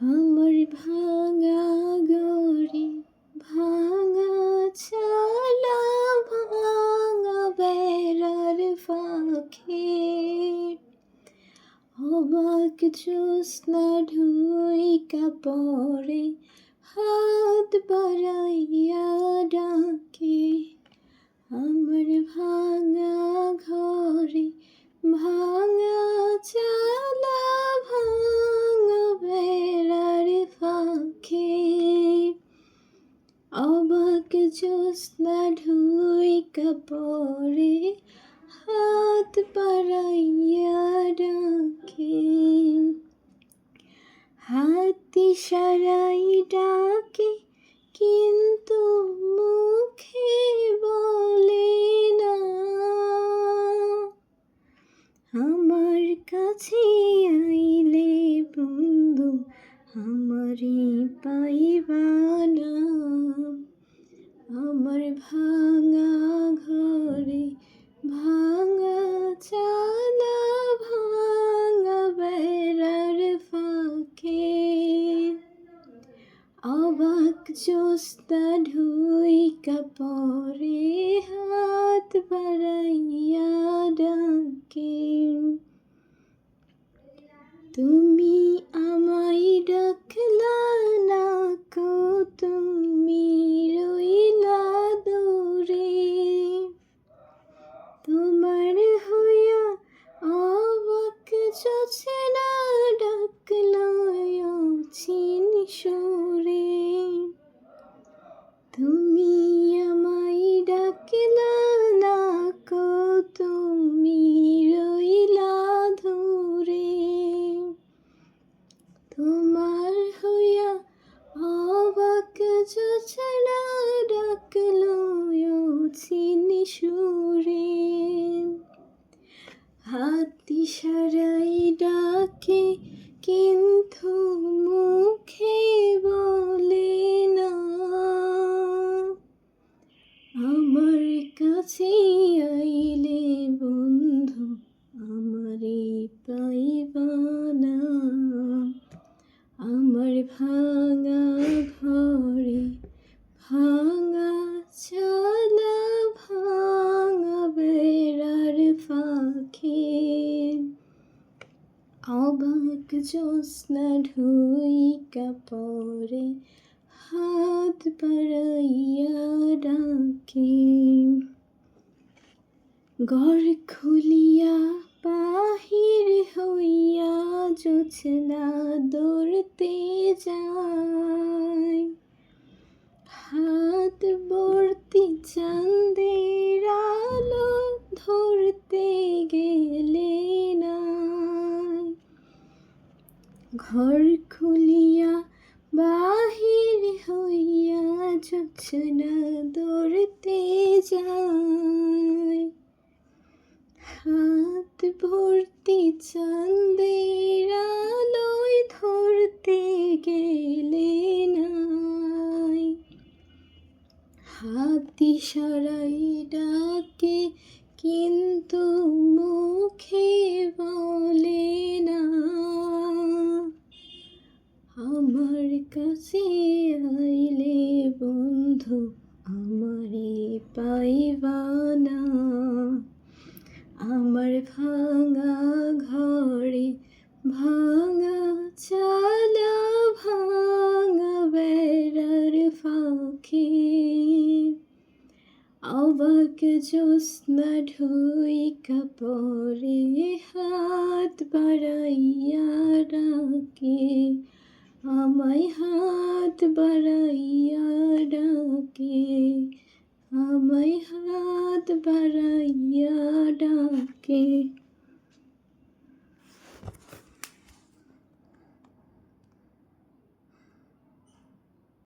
আমার ভাঙা গড়ি ভাঙা চালা ভাঙা বেড়ার ফাঁকে অবাক জ্যোৎস্না ঢুইকা পড়ে হাত বাড়াইয়া ডাকে। আমার ভাঙা ঘরে ভাঙা চালা ভাঙা বেড়ার ফাঁকে অবাক জ্যোৎস্না ঢুইকা পড়ে হাত বাড়াইয়া ডাকে। হাত ইশারায় ডাকে কিন্তু মুখে বলে না। আমার কাছে আইলে বন্ধু আমারে পাইবা না। আমার ভাঙা ঘরে ভাঙা চালা ভাঙা বেড়ার ফাঁকে অবাক জ্যোৎস্না ঢুইকা পড়ে হাত বাড়াইয়া ডাকে। তুমি আমায় ডাকলা না কো তুমি রইলা দূরে। তোমার হইয়া অবাক জোছনা ডাকলো চিন সুরে। তুমি আমায় ডাকলা না কো তুমি রইলা দূরে। তোমার হইয়া অবাক জোছনা ডাকলো চিন সুরে। হাত ইশারায় ডাকে কিন্তু মুখে বলে না। আমার কাছে আইলে বন্ধু আমারে পাইবা না। আমার ভাঙা ঘরে ভাঙা চালা ভাঙা বেড়ার ফাঁকে অবাক জ্যোৎস্না ঢুইকা পড়ে হাত বাড়াইয়া ডাকে। ঘর খুলিয়া বাহির হইয়া জোছনা দৌড়তে যায়। হাত ভর্তি চাঁদের আলো ধরতে গেলে না। ঘর খুলিয়া বাহির হইয়া জোছনা দৌড়তে যায়। হাত ভর্তি চাঁদের আলোয় ধরতে গেলে নাই। হাত ইশারায় ডাকে কিন্তু মুখে বলে না। আমার কাছে আইলে বন্ধু আমারে পাইবা না। আমার ভাঙা ঘরে ভাঙা চালা ভাঙা বেড়ার ফাঁকে অবাক জ্যোৎস্না ঢুইকা পড়ে হাত বাড়াইয়া ডাকে। আমায় হাত বাড়াইয়া ডাকে। আমায় হাত বাড়াইয়া ডাকে।